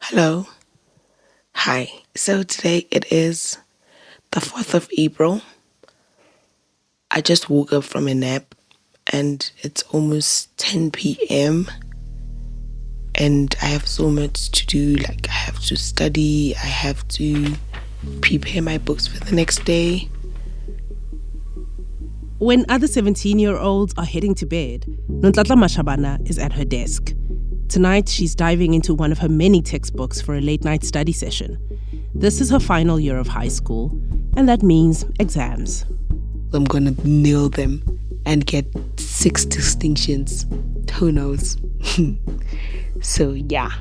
Hello. Hi. So today it is the 4th of April. I just woke up from a nap and it's almost 10 p.m. and I have so much to do. I have to study, I have to prepare my books for the next day. When other 17-year-olds are heading to bed, Nonhlanhla Mashabana is at her desk. Tonight, she's diving into one of her many textbooks for a late-night study session. This is her final year of high school, and that means exams. I'm gonna nail them and get 6 distinctions. Who knows? So yeah,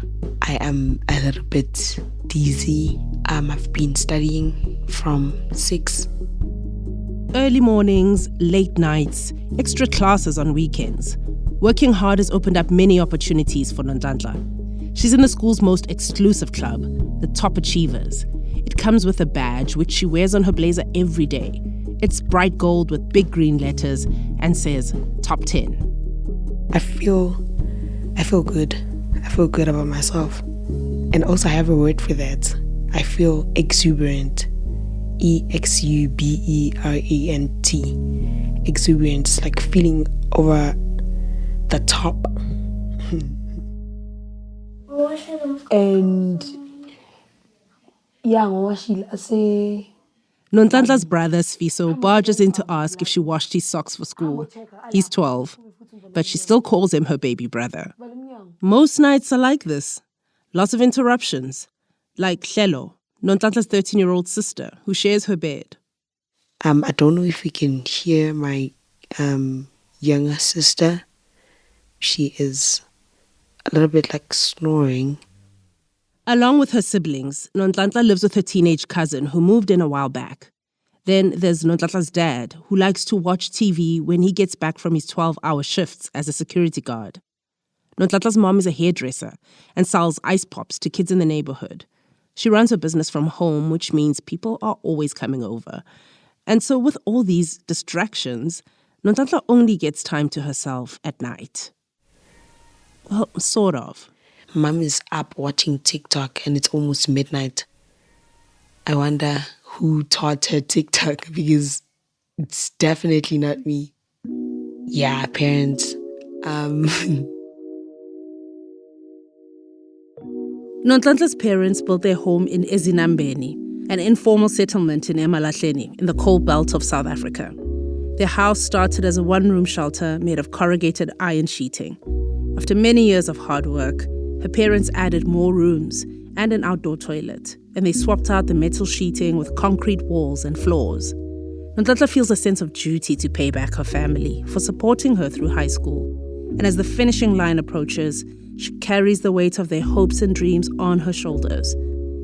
I am a little bit dizzy. I've been studying from 6. Early mornings, late nights, extra classes on weekends. Working hard has opened up many opportunities for Nonhlanhla. She's in the school's most exclusive club, the Top Achievers. It comes with a badge which she wears on her blazer every day. It's bright gold with big green letters and says Top 10. I feel good. I feel good about myself. And also I have a word for that. I feel exuberant. EXUBERANT. Exuberant, like feeling over the top. And yeah, I say Nonhlanhla's brother Sfiso barges in to ask if she washed his socks for school. He's 12, but she still calls him her baby brother. Most nights are like this. Lots of interruptions. Like Hlelo, Nonhlanhla's 13-year-old sister, who shares her bed. I don't know if you can hear my younger sister. She is a little bit snoring. Along with her siblings, Nonhlanhla lives with her teenage cousin who moved in a while back. Then there's Nonhlanhla's dad, who likes to watch TV when he gets back from his 12-hour shifts as a security guard. Nonhlanhla's mom is a hairdresser and sells ice pops to kids in the neighborhood. She runs her business from home, which means people are always coming over. And so with all these distractions, Nonhlanhla only gets time to herself at night. Well, sort of. Mom is up watching TikTok and it's almost midnight. I wonder who taught her TikTok because it's definitely not me. Yeah, parents. Nonhlanhla's parents built their home in Ezinambeni, an informal settlement in Emalahleni in the coal belt of South Africa. Their house started as a one-room shelter made of corrugated iron sheeting. After many years of hard work, her parents added more rooms and an outdoor toilet, and they swapped out the metal sheeting with concrete walls and floors. Nonhlanhla feels a sense of duty to pay back her family for supporting her through high school. And as the finishing line approaches, she carries the weight of their hopes and dreams on her shoulders.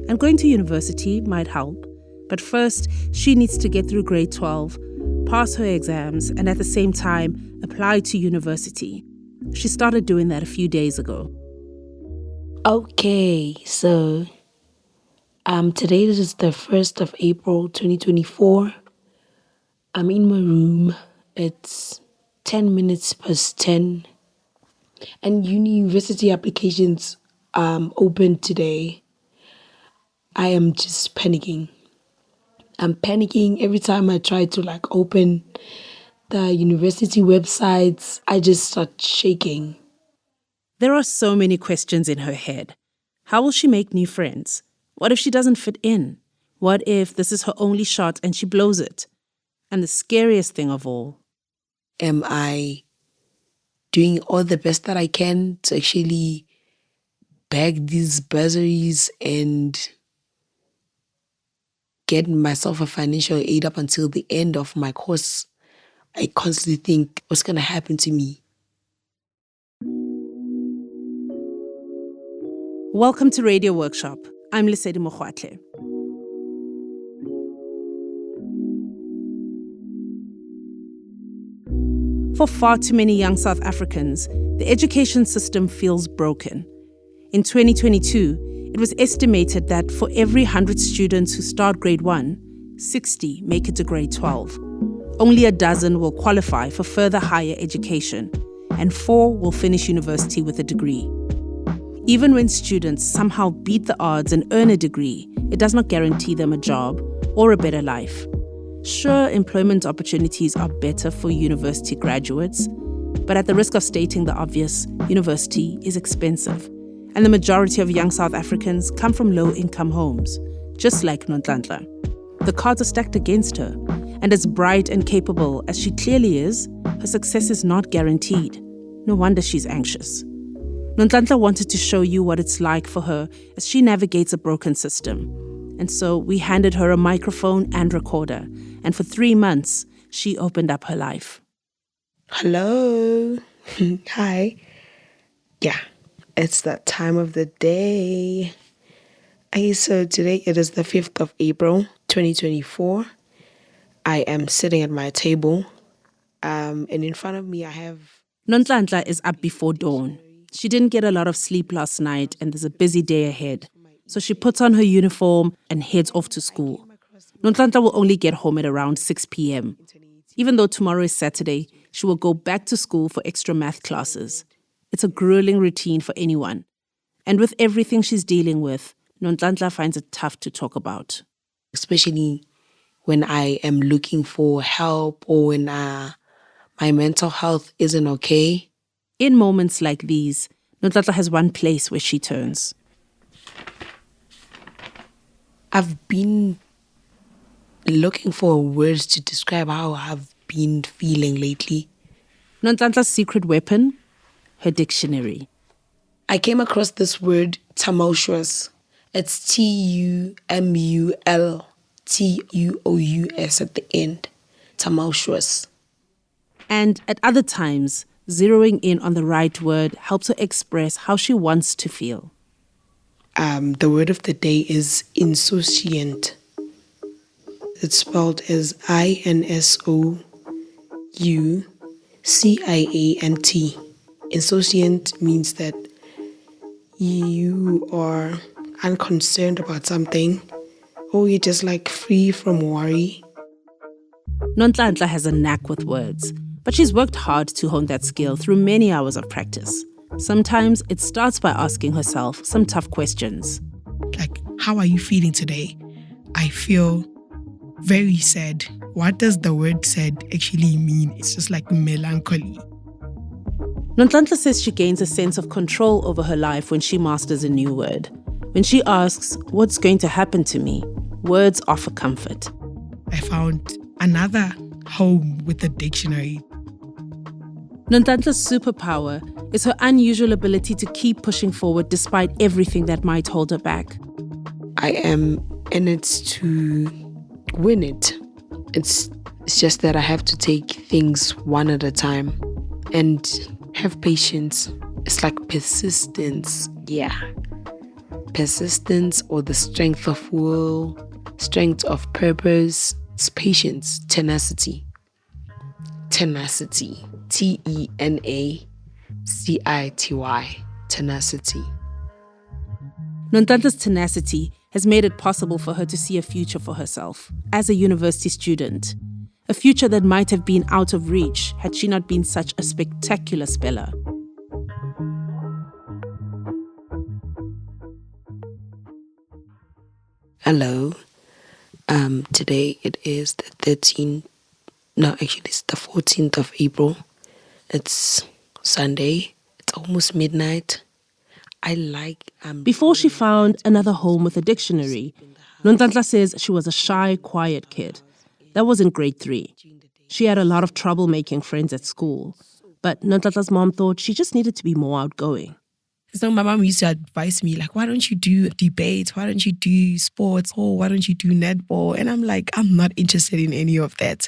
And going to university might help, but first she needs to get through grade 12, pass her exams, and at the same time apply to university. She started doing that a few days ago. Okay, so today is the 1st of April 2024. I'm in my room. It's 10 minutes past 10. And university applications open today. I am just panicking. I'm panicking every time I try to open the university websites. I just start shaking. There are so many questions in her head. How will she make new friends? What if she doesn't fit in? What if this is her only shot and she blows it? And the scariest thing of all, am I doing all the best that I can to actually bag these bursaries and get myself a financial aid up until the end of my course? I constantly think, what's going to happen to me? Welcome to Radio Workshop. I'm Lesedi Mogwatle. For far too many young South Africans, the education system feels broken. In 2022, it was estimated that for every 100 students who start grade 1, 60 make it to grade 12. Only a dozen will qualify for further higher education, and 4 will finish university with a degree. Even when students somehow beat the odds and earn a degree, it does not guarantee them a job or a better life. Sure, employment opportunities are better for university graduates, but at the risk of stating the obvious, university is expensive. And the majority of young South Africans come from low-income homes, just like Nonhlanhla. The cards are stacked against her, and as bright and capable as she clearly is, her success is not guaranteed. No wonder she's anxious. Nonhlanhla wanted to show you what it's like for her as she navigates a broken system. And so we handed her a microphone and recorder, and for 3 months, she opened up her life. Hello. Hi. Yeah, it's that time of the day. Okay, so today it is the 5th of April, 2024. I am sitting at my table, and in front of me I have... Nonhlanhla is up before dawn. She didn't get a lot of sleep last night, and there's a busy day ahead. So she puts on her uniform and heads off to school. Nonhlanhla will only get home at around 6 p.m. Even though tomorrow is Saturday, she will go back to school for extra math classes. It's a grueling routine for anyone. And with everything she's dealing with, Nonhlanhla finds it tough to talk about. Especially when I am looking for help or when my mental health isn't okay. In moments like these, Nonhlanhla has one place where she turns. I've been looking for words to describe how I've been feeling lately. Nonhlanhla's secret weapon? Her dictionary. I came across this word, tumultuous. It's Tumultuous at the end. Tumultuous. And at other times, zeroing in on the right word helps her express how she wants to feel. The word of the day is insouciant. It's spelled as INSOUCIANT. Insouciant means that you are unconcerned about something, or you're just like free from worry. Nonhlanhla has a knack with words, but she's worked hard to hone that skill through many hours of practice. Sometimes it starts by asking herself some tough questions. Like, how are you feeling today? I feel very sad. What does the word sad actually mean? It's just like melancholy. Nonhlanhla says she gains a sense of control over her life when she masters a new word. When she asks, what's going to happen to me? Words offer comfort. I found another home with the dictionary. Nonhlanhla's superpower is her unusual ability to keep pushing forward despite everything that might hold her back. I am in it to win it. It's just that I have to take things one at a time and have patience. It's like persistence. Yeah. Persistence or the strength of will, strength of purpose. It's patience, tenacity. Tenacity. TENACITY. Tenacity. Nonhlanhla's tenacity has made it possible for her to see a future for herself as a university student. A future that might have been out of reach had she not been such a spectacular speller. Hello. Today it is the 14th of April. It's Sunday. It's almost midnight. Before she found another home with a dictionary, Nonhlanhla says she was a shy, quiet kid. That was in grade 3. She had a lot of trouble making friends at school. But Nonhlanhla's mom thought she just needed to be more outgoing. So my mom used to advise me, like, why don't you do debates? Why don't you do sports? Or why don't you do netball? And I'm like, I'm not interested in any of that.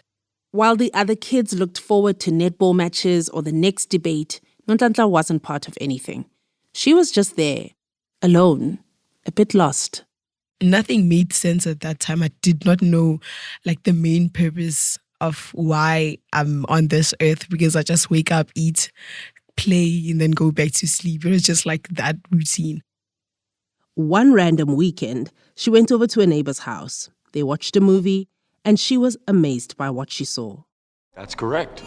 While the other kids looked forward to netball matches or the next debate, Nonhlanhla wasn't part of anything. She was just there, alone, a bit lost. Nothing made sense at that time. I did not know, like, the main purpose of why I'm on this earth, because I just wake up, eat, play, and then go back to sleep. It was just like that routine. One random weekend, she went over to a neighbor's house. They watched a movie, and she was amazed by what she saw. That's correct.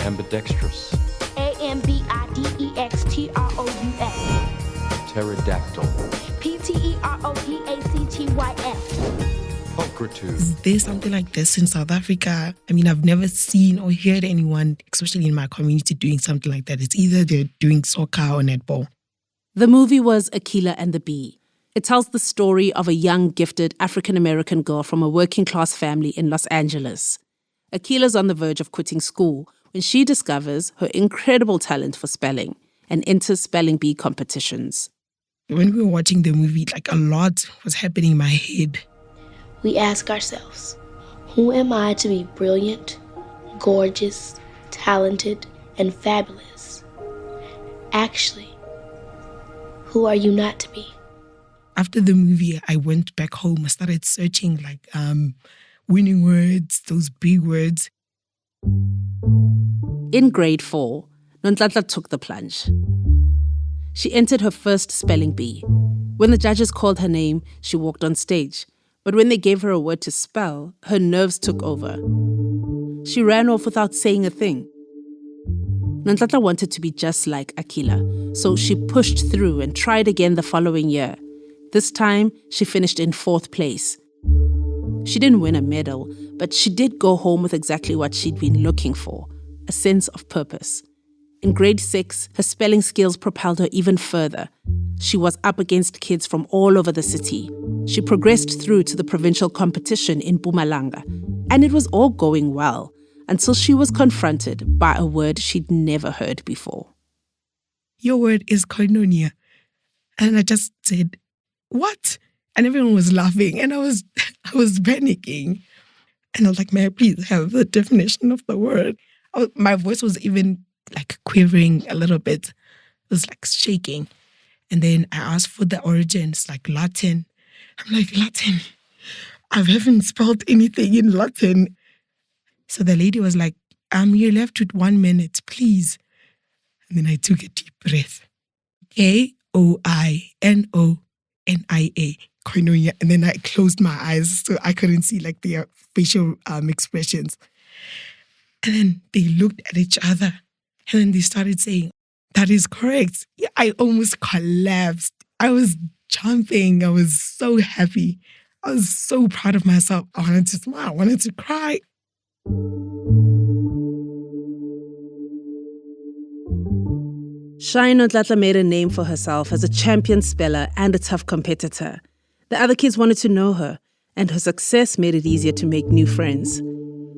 Ambidextrous. Ambidextrous. Pterodactyl. Pterodactyl. Pulchritude. Is there something like this in South Africa? I mean, I've never seen or heard anyone, especially in my community, doing something like that. It's either they're doing soccer or netball. The movie was Aquila and the Bee. It tells the story of a young, gifted African-American girl from a working-class family in Los Angeles. Aquila's on the verge of quitting school when she discovers her incredible talent for spelling and enters spelling bee competitions. When we were watching the movie, like a lot was happening in my head. We ask ourselves, who am I to be brilliant, gorgeous, talented, and fabulous? Actually, who are you not to be? After the movie, I went back home. I started searching like winning words, those big words. In grade 4, Nonhlanhla took the plunge. She entered her first spelling bee. When the judges called her name, she walked on stage. But when they gave her a word to spell, her nerves took over. She ran off without saying a thing. Nonhlanhla wanted to be just like Aquila, so she pushed through and tried again the following year. This time, she finished in 4th place. She didn't win a medal, but she did go home with exactly what she'd been looking for, a sense of purpose. In grade 6, her spelling skills propelled her even further. She was up against kids from all over the city. She progressed through to the provincial competition in Mpumalanga, and it was all going well until she was confronted by a word she'd never heard before. Your word is koinonia. And I just said, what? And everyone was laughing and I was panicking. And I was like, may I please have the definition of the word? My voice was even like quivering a little bit. It was like shaking. And then I asked for the origins, like Latin. I'm like, Latin? I haven't spelled anything in Latin. So the lady was like, you're left with 1 minute, please. And then I took a deep breath. Koinonia, koinonia. And then I closed my eyes so I couldn't see like their facial expressions. And then they looked at each other and then they started saying, that is correct. I almost collapsed. I was jumping. I was so happy. I was so proud of myself. I wanted to smile. I wanted to cry. Shy Nonhlanhla made a name for herself as a champion speller and a tough competitor. The other kids wanted to know her, and her success made it easier to make new friends.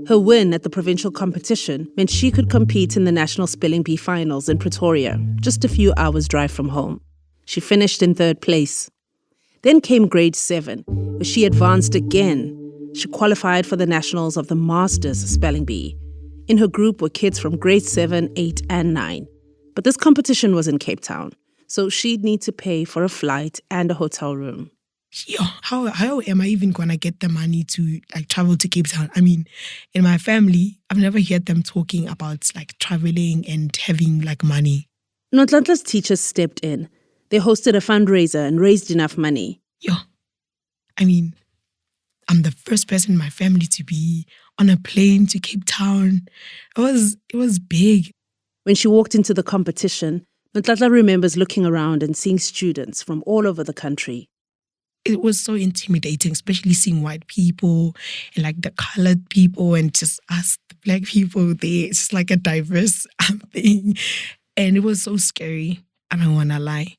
Her win at the provincial competition meant she could compete in the National Spelling Bee Finals in Pretoria, just a few hours' drive from home. She finished in 3rd place. Then came grade 7, where she advanced again. She qualified for the nationals of the Masters Spelling Bee. In her group were kids from grade 7, 8, and 9. But this competition was in Cape Town, so she'd need to pay for a flight and a hotel room. Yo, how am I even going to get the money to like travel to Cape Town? I mean, in my family, I've never heard them talking about like traveling and having like money. Nonhlanhla's teachers stepped in. They hosted a fundraiser and raised enough money. Yo, I mean, I'm the first person in my family to be on a plane to Cape Town. It was big. When she walked into the competition, Nonhlanhla remembers looking around and seeing students from all over the country. It was so intimidating, especially seeing white people and like the colored people and just us, the black people there. It's just like a diverse thing. And it was so scary. I don't want to lie.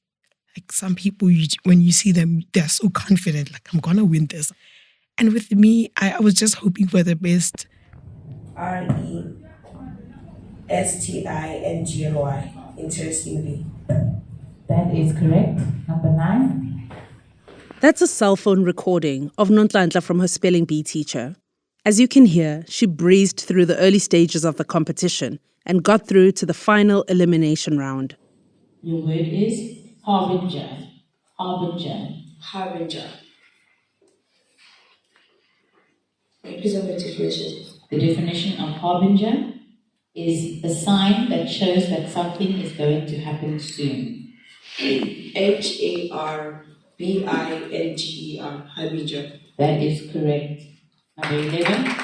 Like some people, when you see them, they're so confident, like, I'm going to win this. And with me, I was just hoping for the best. RESTINGLY, interestingly. That is correct. Number 9. That's a cell phone recording of Nonhlanhla from her spelling bee teacher. As you can hear, she breezed through the early stages of the competition and got through to the final elimination round. Your word is harbinger. Harbinger. Harbinger. Please have a definition. The definition of harbinger is a sign that shows that something is going to happen soon. HARBINGER, harbinger. That is correct. Number 11.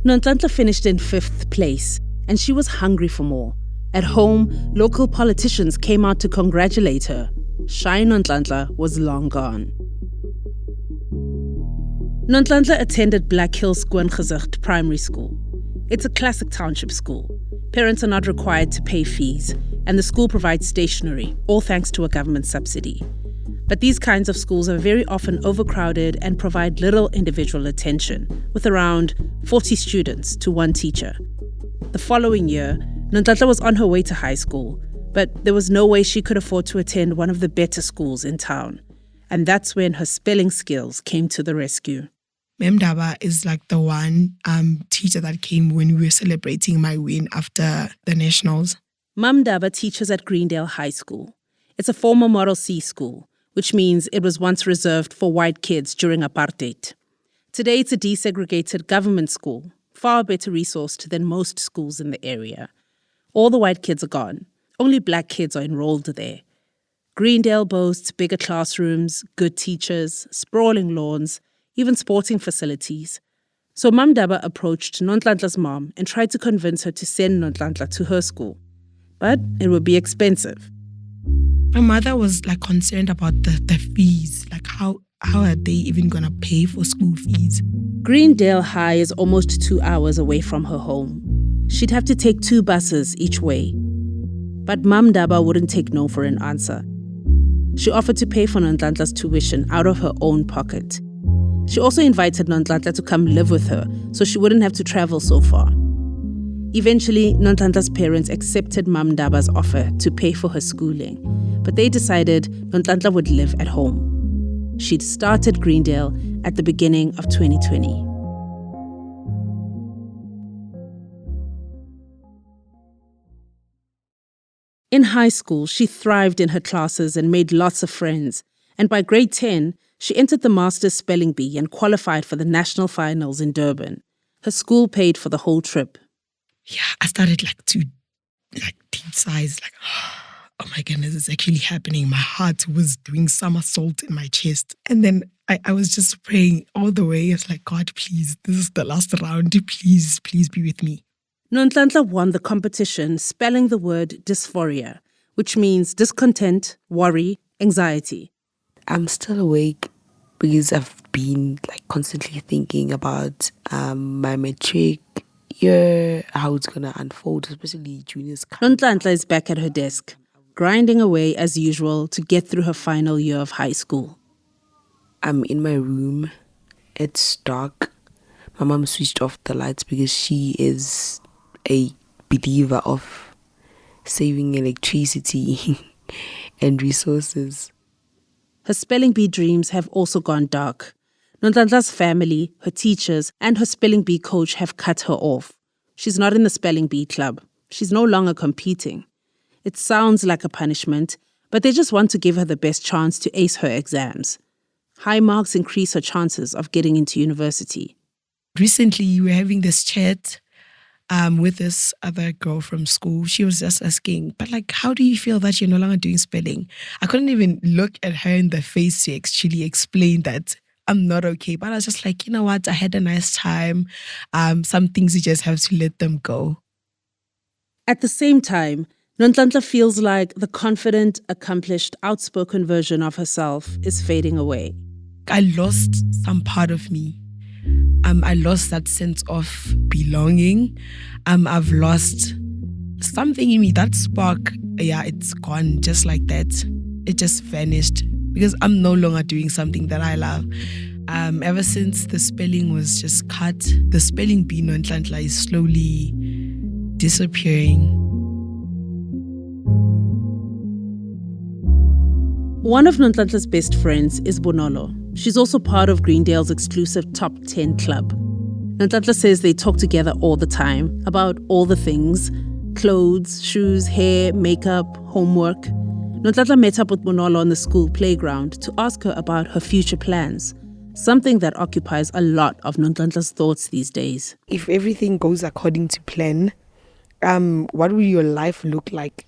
Nonhlanhla finished in 5th place, and she was hungry for more. At home, local politicians came out to congratulate her. Shy Nonhlanhla was long gone. Nonhlanhla attended Black Hills Skoongezicht Primary School. It's a classic township school. Parents are not required to pay fees, and the school provides stationery, all thanks to a government subsidy. But these kinds of schools are very often overcrowded and provide little individual attention, with around 40 students to one teacher. The following year, Nonhlanhla was on her way to high school, but there was no way she could afford to attend one of the better schools in town. And that's when her spelling skills came to the rescue. Mem Daba is like the one teacher that came when we were celebrating my win after the nationals. Mam Daba teaches at Greendale High School. It's a former Model C school, which means it was once reserved for white kids during Apartheid. Today it's a desegregated government school, far better resourced than most schools in the area. All the white kids are gone. Only black kids are enrolled there. Greendale boasts bigger classrooms, good teachers, sprawling lawns, even sporting facilities. So Mam Daba approached Nonhlanhla's mom and tried to convince her to send Nonhlanhla to her school. But it would be expensive. My mother was like concerned about the fees. Like how are they even gonna pay for school fees? Greendale High is almost 2 hours away from her home. She'd have to take 2 buses each way. But Mam Daba wouldn't take no for an answer. She offered to pay for Nonhlanhla's tuition out of her own pocket. She also invited Nonhlanhla to come live with her so she wouldn't have to travel so far. Eventually, Nonhlanhla's parents accepted Mam Daba's offer to pay for her schooling, but they decided Nonhlanhla would live at home. She'd started Greendale at the beginning of 2020. In high school, she thrived in her classes and made lots of friends. And by grade 10, she entered the Master's Spelling Bee and qualified for the national finals in Durban. Her school paid for the whole trip. Yeah, I started to deep sighs, oh my goodness, it's actually happening. My heart was doing somersault in my chest. And then I was just praying all the way. It's like, God, please, this is the last round. Please be with me. Nonhlanhla won the competition spelling the word dysphoria, which means discontent, worry, anxiety. I'm still awake because I've been constantly thinking about my matric year, how it's going to unfold, especially juniors. Nonhlanhla is back at her desk, grinding away as usual to get through her final year of high school. I'm in my room. It's dark. My mom switched off the lights because she is a believer of saving electricity and resources. Her spelling bee dreams have also gone dark. Nonhlanhla's family, her teachers, and her spelling bee coach have cut her off. She's not in the spelling bee club. She's no longer competing. It sounds like a punishment, but they just want to give her the best chance to ace her exams. High marks increase her chances of getting into university. Recently, we were having this chat with this other girl from school. She was just asking, but how do you feel that you're no longer doing spelling? I couldn't even look at her in the face to actually explain that I'm not okay. But I was just like, you know what? I had a nice time. Some things you just have to let them go. At the same time, Nonhlanhla feels like the confident, accomplished, outspoken version of herself is fading away. I lost some part of me. I lost that sense of belonging. I've lost something in me. That spark, it's gone just like that. It just vanished because I'm no longer doing something that I love. Ever since the spelling was just cut, the spelling bee Nonhlanhla is slowly disappearing. One of Nonhlanhla's best friends is Bonolo. She's also part of Greendale's exclusive Top 10 club. Nonhlanhla says they talk together all the time about all the things: clothes, shoes, hair, makeup, homework. Nonhlanhla met up with Bonolo on the school playground to ask her about her future plans, something that occupies a lot of Nonhlanhla's thoughts these days. If everything goes according to plan, what will your life look like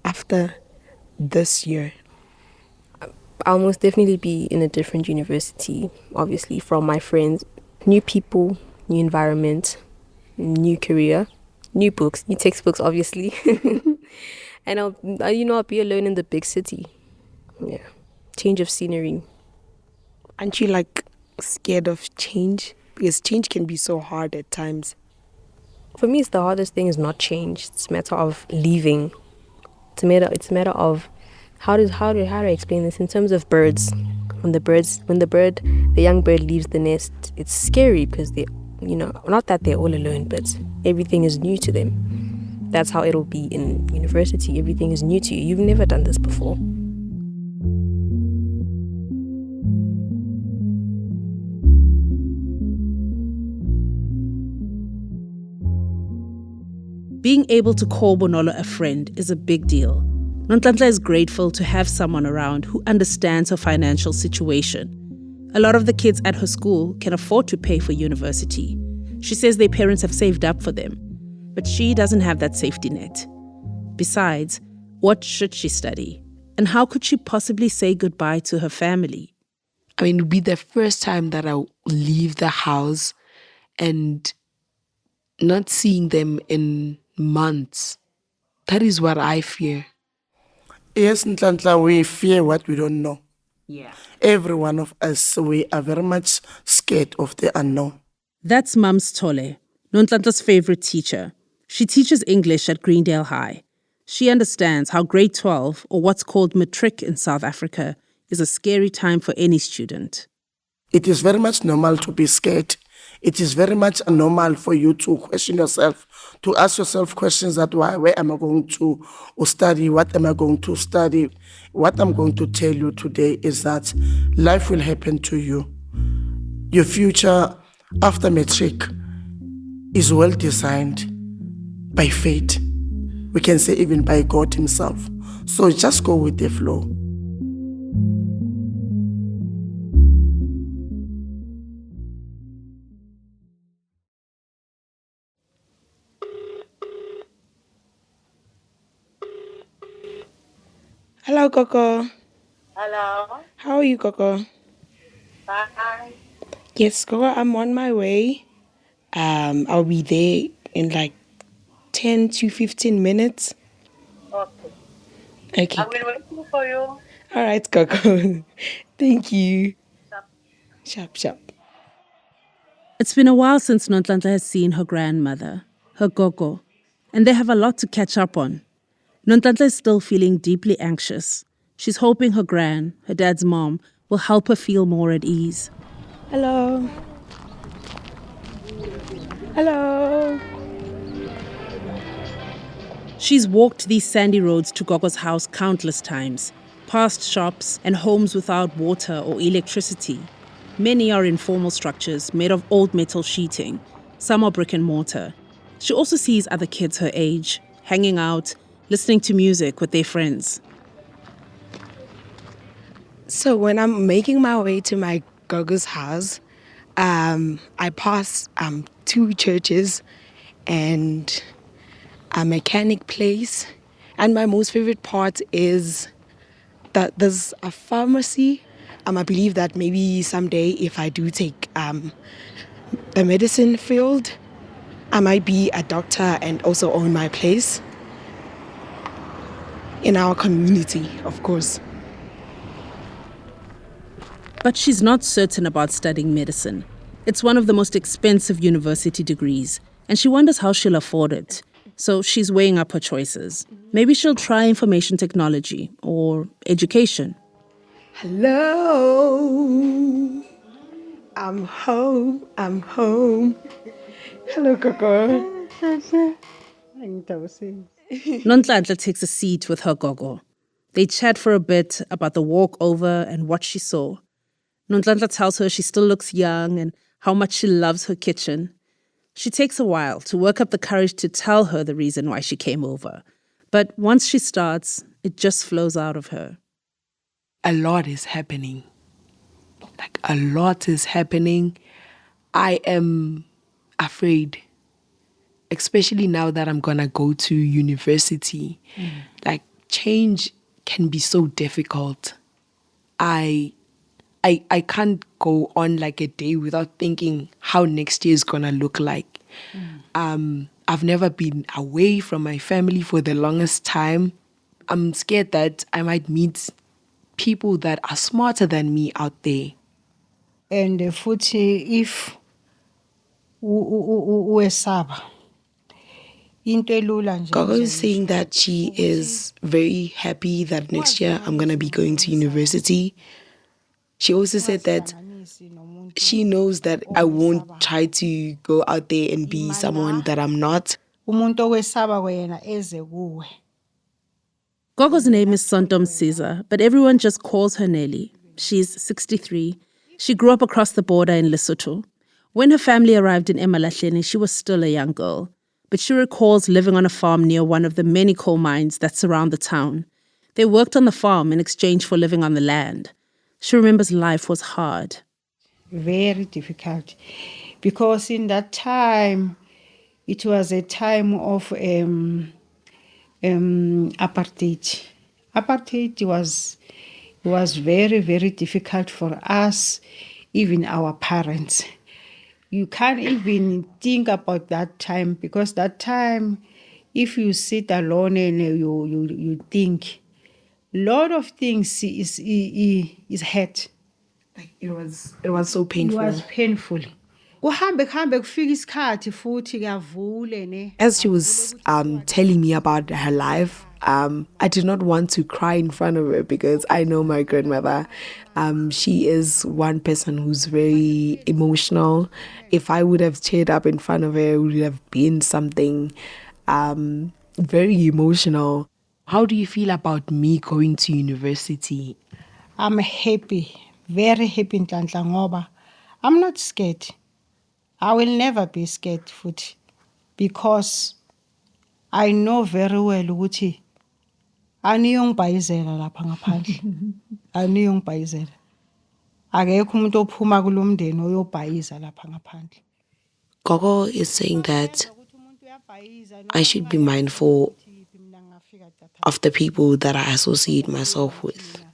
after this year? I'll most definitely be in a different university, obviously, from my friends. New people, new environment, new career, new books, new textbooks, obviously. And I'll be alone in the big city. Yeah. Change of scenery. Aren't you like scared of change? Because change can be so hard at times. For me, it's the hardest thing is not change. It's a matter of leaving. It's a matter of how do I explain this in terms of birds. When the young bird leaves the nest, it's scary because not that they're all alone, but everything is new to them. That's how it'll be in university. Everything is new to you. You've never done this before. Being able to call Bonolo a friend is a big deal. Nonhlanhla is grateful to have someone around who understands her financial situation. A lot of the kids at her school can afford to pay for university. She says their parents have saved up for them, but she doesn't have that safety net. Besides, what should she study? And how could she possibly say goodbye to her family? I mean, it'll be the first time that I'll leave the house and not seeing them in months. That is what I fear. Yes, Nonhlanhla, we fear what we don't know. Yeah. Every one of us, we are very much scared of the unknown. That's Mums Tole, Nonhlanhla's favorite teacher. She teaches English at Greendale High. She understands how grade 12, or what's called matric in South Africa, is a scary time for any student. It is very much normal to be scared. It is very much normal for you to question yourself, to ask yourself questions that where am I going to study? What am I going to study? What I'm going to tell you today is that life will happen to you. Your future after matric is well designed by fate. We can say even by God himself. So just go with the flow. Hello, Coco. Hello. How are you, Coco? Bye. Yes, Coco, I'm on my way. I'll be there in like 10 to 15 minutes. Okay. Okay. I will wait for you. All right, Coco. Thank you. Sharp, sharp. It's been a while since Nonhlanhla has seen her grandmother, her gogo, and they have a lot to catch up on. Nonhlanhla is still feeling deeply anxious. She's hoping her dad's mom, will help her feel more at ease. Hello. Hello. She's walked these sandy roads to Gogo's house countless times, past shops and homes without water or electricity. Many are informal structures made of old metal sheeting. Some are brick and mortar. She also sees other kids her age, hanging out, listening to music with their friends. So when I'm making my way to my gogo's house, I pass 2 churches and a mechanic place. And my most favorite part is that there's a pharmacy. I believe that maybe someday if I do take the medicine field, I might be a doctor and also own my place in our community, of course. But she's not certain about studying medicine. It's one of the most expensive university degrees, and she wonders how she'll afford it. So she's weighing up her choices. Maybe she'll try information technology or education. Hello. I'm home. Hello, Coco. Nonhlanhla takes a seat with her gogo. They chat for a bit about the walk over and what she saw. Nonhlanhla tells her she still looks young and how much she loves her kitchen. She takes a while to work up the courage to tell her the reason why she came over. But once she starts, it just flows out of her. A lot is happening. A lot is happening. I am afraid, especially now that I'm gonna go to university. Change can be so difficult. I can't go on a day without thinking how next year is gonna look like. I've never been away from my family for the longest time. I'm scared that I might meet people that are smarter than me out there. And futhi if uwesaba into elula nje Gogo is saying that she is very happy that next year I'm going to be going to university. She also said that she knows that I won't try to go out there and be someone that I'm not. umuntu owesaba wena eze kuwe. Gogo's name is Sontom Caesar, but everyone just calls her Nelly. She's 63. She grew up across the border in Lesotho. When her family arrived in Emalahleni, she was still a young girl. But she recalls living on a farm near one of the many coal mines that surround the town. They worked on the farm in exchange for living on the land. She remembers life was hard. Very difficult. Because in that time, it was a time of apartheid. Apartheid was very, very difficult for us, even our parents. You can't even think about that time, because that time, if you sit alone and you think, a lot of things is hurt. Like it was so painful. It was painful. Kuhambe kufika isikhathi futhi kuyavule ne. As she was telling me about her life, I did not want to cry in front of her because I know my grandmother. She is one person who's very emotional. If I would have teared up in front of her, it would have been something very emotional. How do you feel about me going to university? I'm happy, very happy, Nonhlanhla, ngoba I'm not scared. I will never be scared futhi, because I know very well ukuthi aniyongibhayizela lapha ngaphandle. Aniyongibhayizela. Akekho umuntu ophuma kulomndeni oyobhayiza lapha ngaphandle. Gogo is saying that I should be mindful of the people that I associate myself with.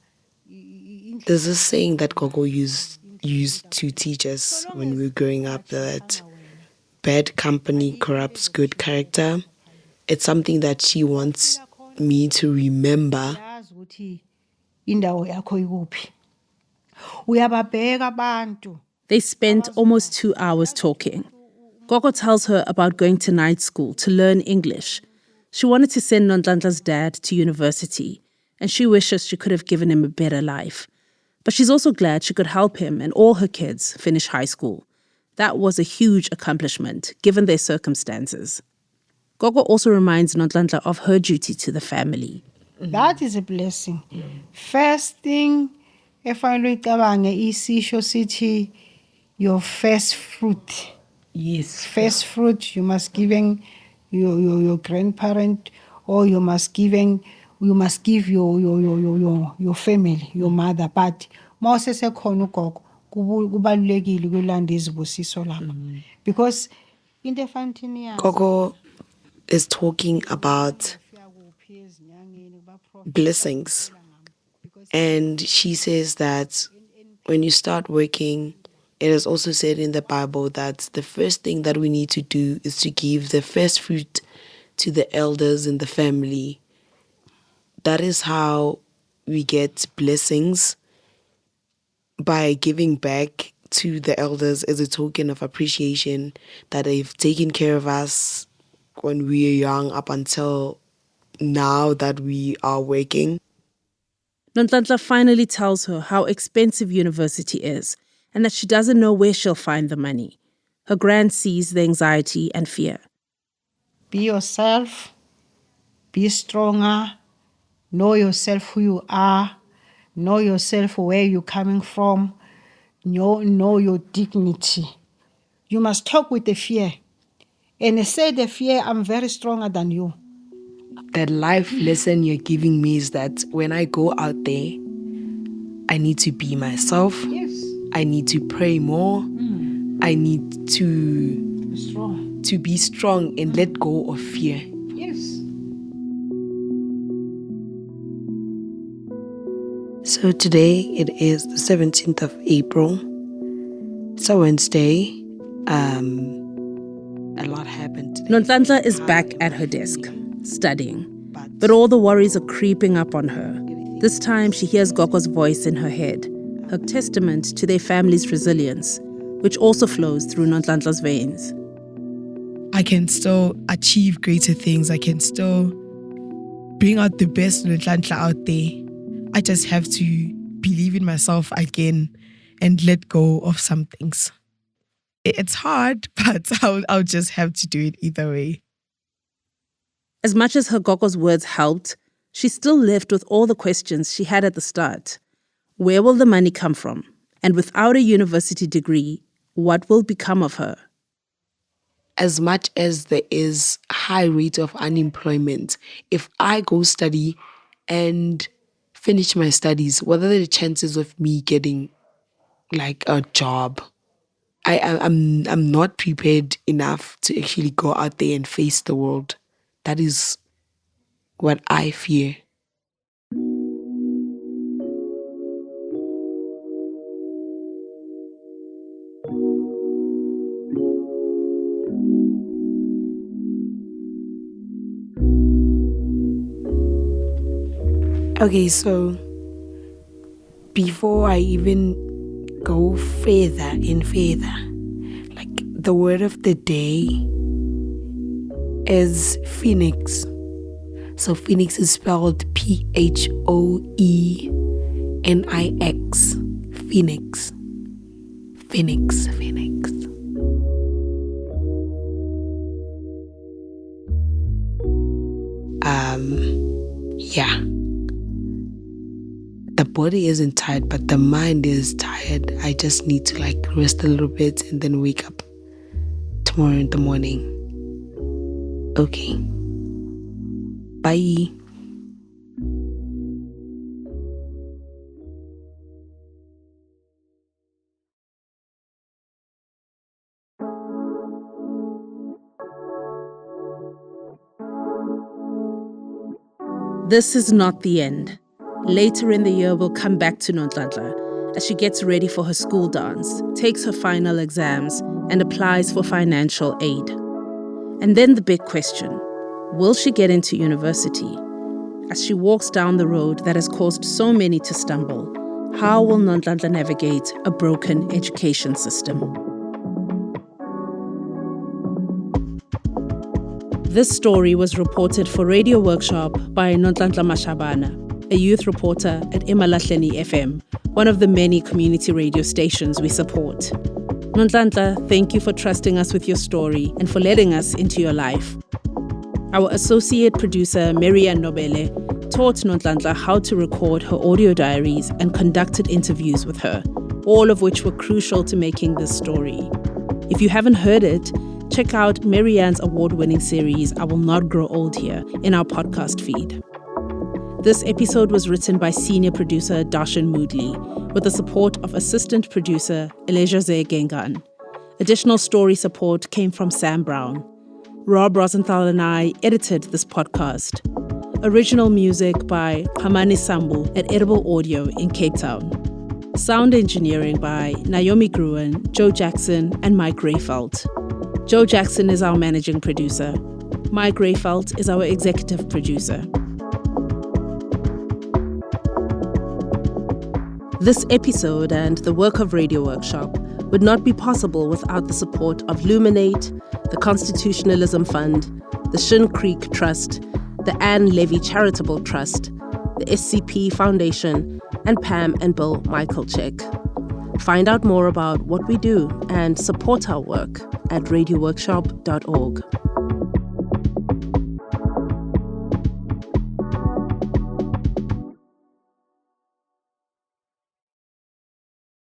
There's this saying that Gogo used to teach us when we were growing up, that bad company corrupts good character. It's something that she wants me to remember. Indawo yakho ikuphi. Uyababheka abantu. They spent almost 2 hours talking. Gogo tells her about going to night school to learn English. She wanted to send Nonhlanhla's dad to university, and she wishes she could have given him a better life. But she's also glad she could help him and all her kids finish high school. That was a huge accomplishment, given their circumstances. Gogo also reminds Nonhlanhla of her duty to the family. That is a blessing. First thing, if I look at isisho sithi, your first fruit. Yes. First fruit you must giving your grandparent, or you must give your family, your mother. But mawuse sekhona ugogo kubalulekile ukulanda izibusiso lapha, because in the fountain Gogo is talking about blessings, and she says that when you start working, it is also said in the Bible that the first thing that we need to do is to give the first fruit to the elders in the family. That is how we get blessings, by giving back to the elders as a token of appreciation that they've taken care of us when we were young up until now that we are working. Nonhlanhla finally tells her how expensive university is and that she doesn't know where she'll find the money. Her grand sees the anxiety and fear. Be yourself, be stronger, know yourself who you are, know yourself where you're coming from, know your dignity. You must talk with the fear. And say the fear, I'm very stronger than you. That life lesson you're giving me is that when I go out there, I need to be myself. Yes. I need to pray more. I need to be strong and let go of fear. Yes. So today it is the 17th of April. It's a Wednesday. a lot happened today. Nonhlanhla is back at her desk, studying. But all the worries are creeping up on her. This time she hears Gogo's voice in her head, her testament to their family's resilience, which also flows through Nonhlanhla's veins. I can still achieve greater things. I can still bring out the best Nonhlanhla out there. I just have to believe in myself again and let go of some things. It's hard, but I'll just have to do it either way. As much as her Gogo's words helped, she's still left with all the questions she had at the start. Where will the money come from? And without a university degree, what will become of her? As much as there is a high rate of unemployment, if I go study and finish my studies, what are the chances of me getting like a job? I'm not prepared enough to actually go out there and face the world. That is what I fear. Okay, so before I even go further, like the word of the day is phoenix. So phoenix is spelled Phoenix. Phoenix. Phoenix. Yeah. The body isn't tired, but the mind is tired. I just need to like rest a little bit and then wake up tomorrow in the morning. Okay. Bye. This is not the end. Later in the year, we'll come back to Nonhlanhla as she gets ready for her school dance, takes her final exams, and applies for financial aid. And then the big question, will she get into university? As she walks down the road that has caused so many to stumble, how will Nonhlanhla navigate a broken education system? This story was reported for Radio Workshop by Nonhlanhla Mashabana, a youth reporter at Emalahleni FM, one of the many community radio stations we support. Nonhlanhla, thank you for trusting us with your story and for letting us into your life. Our associate producer, Marianne Nobele, taught Nonhlanhla how to record her audio diaries and conducted interviews with her, all of which were crucial to making this story. If you haven't heard it, check out Marianne's award-winning series, I Will Not Grow Old Here, in our podcast feed. This episode was written by senior producer Darshan Moodley, with the support of assistant producer Elejaze Gengan. Additional story support came from Sam Brown. Rob Rosenthal and I edited this podcast. Original music by Kamani Sambu at Edible Audio in Cape Town. Sound engineering by Naomi Gruen, Joe Jackson, and Mike Rayfelt. Joe Jackson is our managing producer. Mike Rayfelt is our executive producer. This episode and the work of Radio Workshop would not be possible without the support of Luminate, the Constitutionalism Fund, the Shin Creek Trust, the Anne Levy Charitable Trust, the SCP Foundation, and Pam and Bill Michaelczyk. Find out more about what we do and support our work at radioworkshop.org.